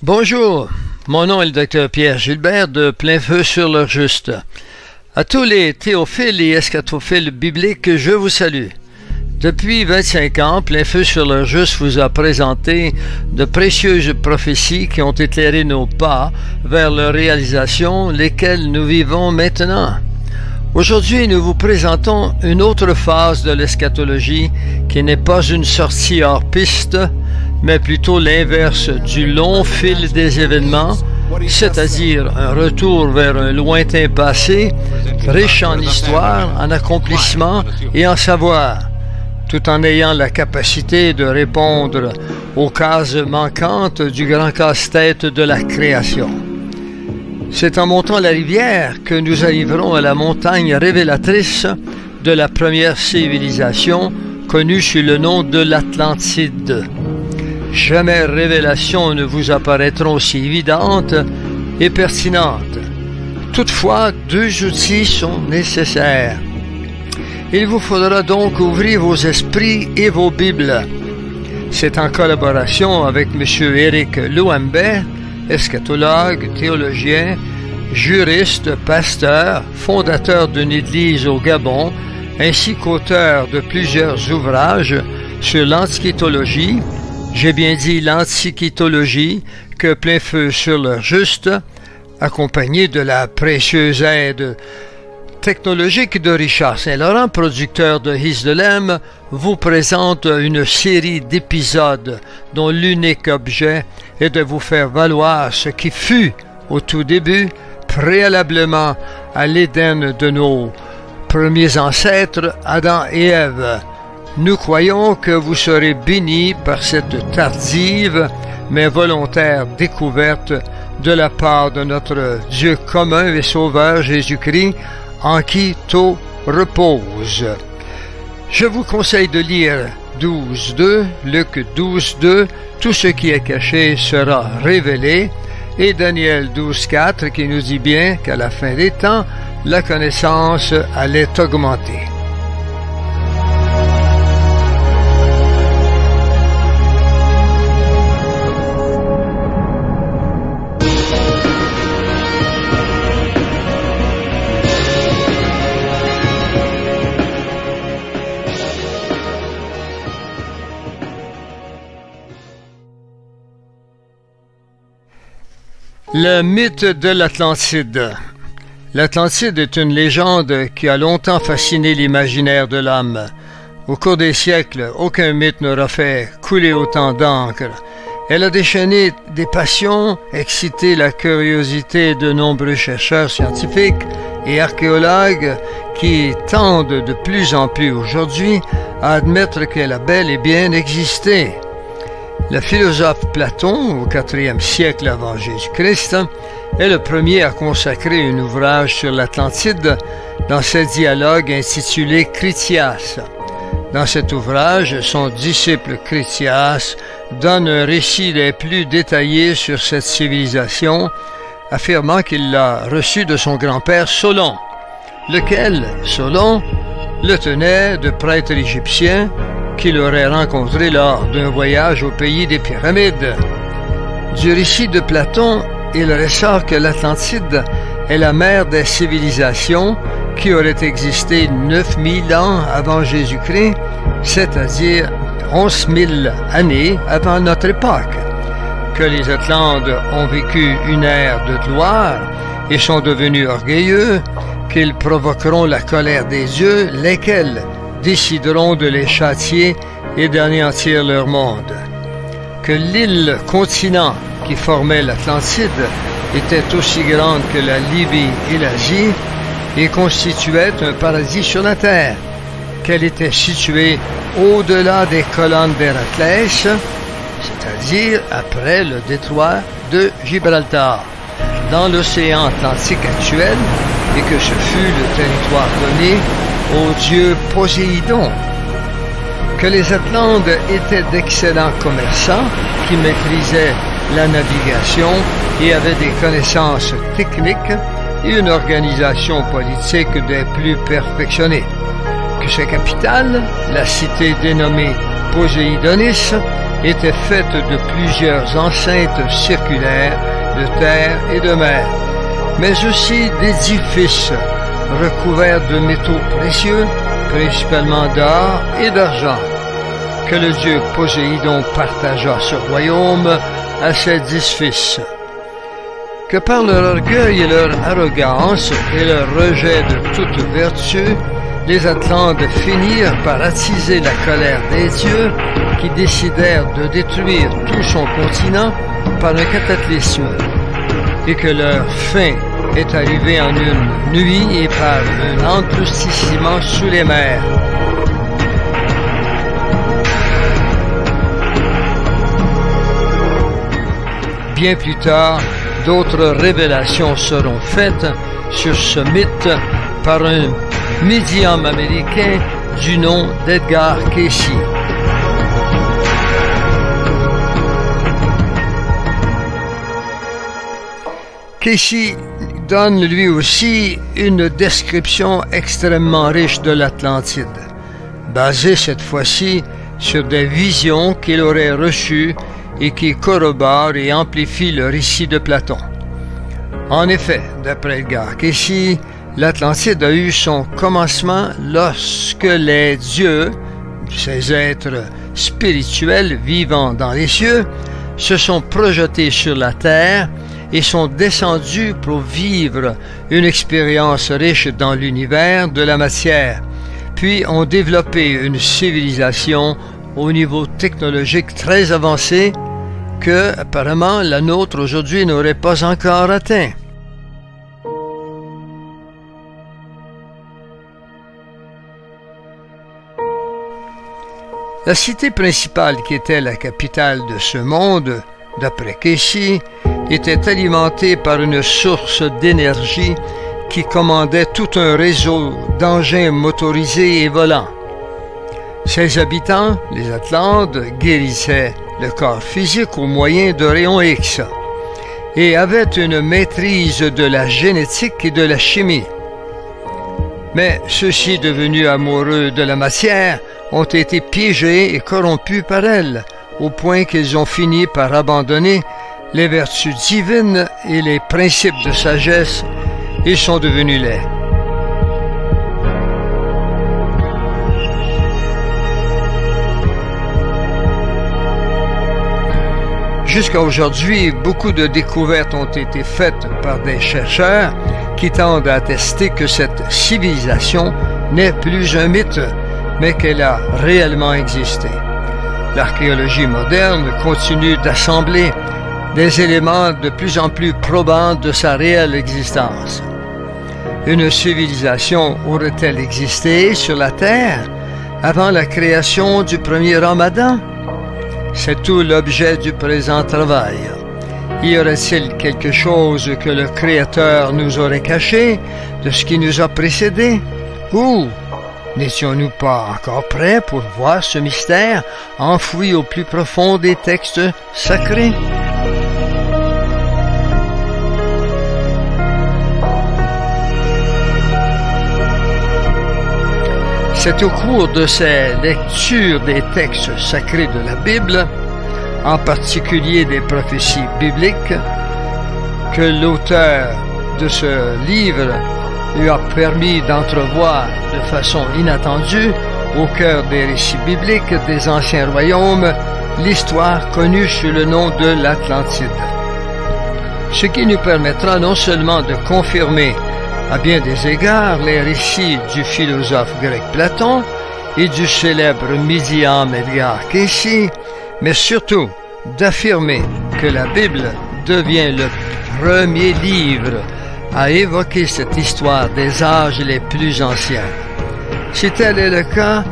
Bonjour, mon nom est le Dr Pierre Gilbert de Plein Feu sur l'heure juste. À tous les théophiles et eschatophiles bibliques, je vous salue. Depuis 25 ans, Plein Feu sur l'heure juste vous a présenté de précieuses prophéties qui ont éclairé nos pas vers leur réalisation, lesquelles nous vivons maintenant. Aujourd'hui, nous vous présentons une autre phase de l'eschatologie qui n'est pas une sortie hors piste, mais plutôt l'inverse du long fil des événements, c'est-à-dire un retour vers un lointain passé, riche en histoire, en accomplissements et en savoir, tout en ayant la capacité de répondre aux cases manquantes du grand casse-tête de la création. C'est en montant la rivière que nous arriverons à la montagne révélatrice de la première civilisation connue sous le nom de l'Atlantide. Jamais révélations ne vous apparaîtront aussi évidentes et pertinentes. Toutefois, deux outils sont nécessaires. Il vous faudra donc ouvrir vos esprits et vos Bibles. C'est en collaboration avec M. Éric Louambet, eschatologue, théologien, juriste, pasteur, fondateur d'une église au Gabon, ainsi qu'auteur de plusieurs ouvrages sur l'antiquitologie, j'ai bien dit l'antiquitologie, que Plein Feu sur l'heure juste, accompagné de la précieuse aide technologique de Richard Saint-Laurent, producteur de His de Lem, vous présente une série d'épisodes dont l'unique objet est de vous faire valoir ce qui fut, au tout début, préalablement à l'Éden de nos premiers ancêtres, Adam et Ève. Nous croyons que vous serez bénis par cette tardive mais volontaire découverte de la part de notre Dieu commun et Sauveur Jésus-Christ, en qui tout repose. Je vous conseille de lire 12.2, Luc 12.2, tout ce qui est caché sera révélé, et Daniel 12.4 qui nous dit bien qu'à la fin des temps, la connaissance allait augmenter. Le mythe de l'Atlantide. L'Atlantide est une légende qui a longtemps fasciné l'imaginaire de l'homme. Au cours des siècles, aucun mythe n'aura fait couler autant d'encre. Elle a déchaîné des passions, excité la curiosité de nombreux chercheurs scientifiques et archéologues qui tendent de plus en plus aujourd'hui à admettre qu'elle a bel et bien existé. Le philosophe Platon, au IVe siècle avant Jésus-Christ, est le premier à consacrer un ouvrage sur l'Atlantide dans ses dialogues intitulé Critias. Dans cet ouvrage, son disciple Critias donne un récit des plus détaillés sur cette civilisation, affirmant qu'il l'a reçu de son grand-père Solon, lequel, Solon, le tenait de prêtre égyptien qu'il aurait rencontré lors d'un voyage au pays des pyramides. Du récit de Platon, il ressort que l'Atlantide est la mère des civilisations qui aurait existé 9000 ans avant Jésus-Christ, c'est-à-dire 11 000 années avant notre époque, que les Atlantes ont vécu une ère de gloire et sont devenus orgueilleux, qu'ils provoqueront la colère des dieux, lesquels décideront de les châtier et d'anéantir leur monde. Que l'île continent qui formait l'Atlantide était aussi grande que la Libye et l'Asie et constituait un paradis sur la terre, qu'elle était située au-delà des colonnes d'Héraclès, c'est-à-dire après le détroit de Gibraltar, dans l'océan Atlantique actuel, et que ce fut le territoire donné au dieu Poséidon. Que les Atlantes étaient d'excellents commerçants qui maîtrisaient la navigation et avaient des connaissances techniques et une organisation politique des plus perfectionnées. Que sa capitale, la cité dénommée Poséidonis, était faite de plusieurs enceintes circulaires de terre et de mer, mais aussi d'édifices recouverts de métaux précieux, principalement d'or et d'argent, que le dieu Poséidon partagea ce royaume à ses 10 fils. Que par leur orgueil et leur arrogance et leur rejet de toute vertu, les Atlantes finirent par attiser la colère des dieux qui décidèrent de détruire tout son continent par un cataclysme, et que leur fin est arrivée en une nuit et par un engloutissement sous les mers. Bien plus tard, d'autres révélations seront faites sur ce mythe par un médium américain du nom d'Edgar Cayce. Cayce donne lui aussi une description extrêmement riche de l'Atlantide, basée cette fois-ci sur des visions qu'il aurait reçues et qui corroborent et amplifient le récit de Platon. En effet, d'après Edgar Cayce, l'Atlantide a eu son commencement lorsque les dieux, ces êtres spirituels vivant dans les cieux, se sont projetés sur la terre et sont descendus pour vivre une expérience riche dans l'univers de la matière, puis ont développé une civilisation au niveau technologique très avancé que, apparemment, la nôtre aujourd'hui n'aurait pas encore atteint. La cité principale, qui était la capitale de ce monde, d'après Cayce, était alimentée par une source d'énergie qui commandait tout un réseau d'engins motorisés et volants. Ses habitants, les Atlantes, guérissaient le corps physique au moyen de rayons X et avaient une maîtrise de la génétique et de la chimie. Mais ceux-ci, devenus amoureux de la matière, ont été piégés et corrompus par elle, au point qu'ils ont fini par abandonner les vertus divines et les principes de sagesse et sont devenus laids. Jusqu'à aujourd'hui, beaucoup de découvertes ont été faites par des chercheurs qui tendent à attester que cette civilisation n'est plus un mythe, mais qu'elle a réellement existé. L'archéologie moderne continue d'assembler des éléments de plus en plus probants de sa réelle existence. Une civilisation aurait-elle existé sur la Terre avant la création du premier homme Adam? C'est tout l'objet du présent travail. Y aurait-il quelque chose que le Créateur nous aurait caché de ce qui nous a précédés? Ou n'étions-nous pas encore prêts pour voir ce mystère enfoui au plus profond des textes sacrés? C'est au cours de ces lectures des textes sacrés de la Bible, en particulier des prophéties bibliques, que l'auteur de ce livre lui a permis d'entrevoir de façon inattendue, au cœur des récits bibliques des anciens royaumes, l'histoire connue sous le nom de l'Atlantide. Ce qui nous permettra non seulement de confirmer à bien des égards les récits du philosophe grec Platon et du célèbre médium Edgar Cayce, mais surtout d'affirmer que la Bible devient le premier livre à évoquer cette histoire des âges les plus anciens. Si tel est le cas,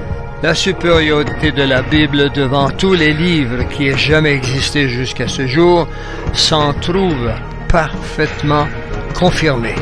la supériorité de la Bible devant tous les livres qui aient jamais existé jusqu'à ce jour s'en trouve parfaitement confirmée.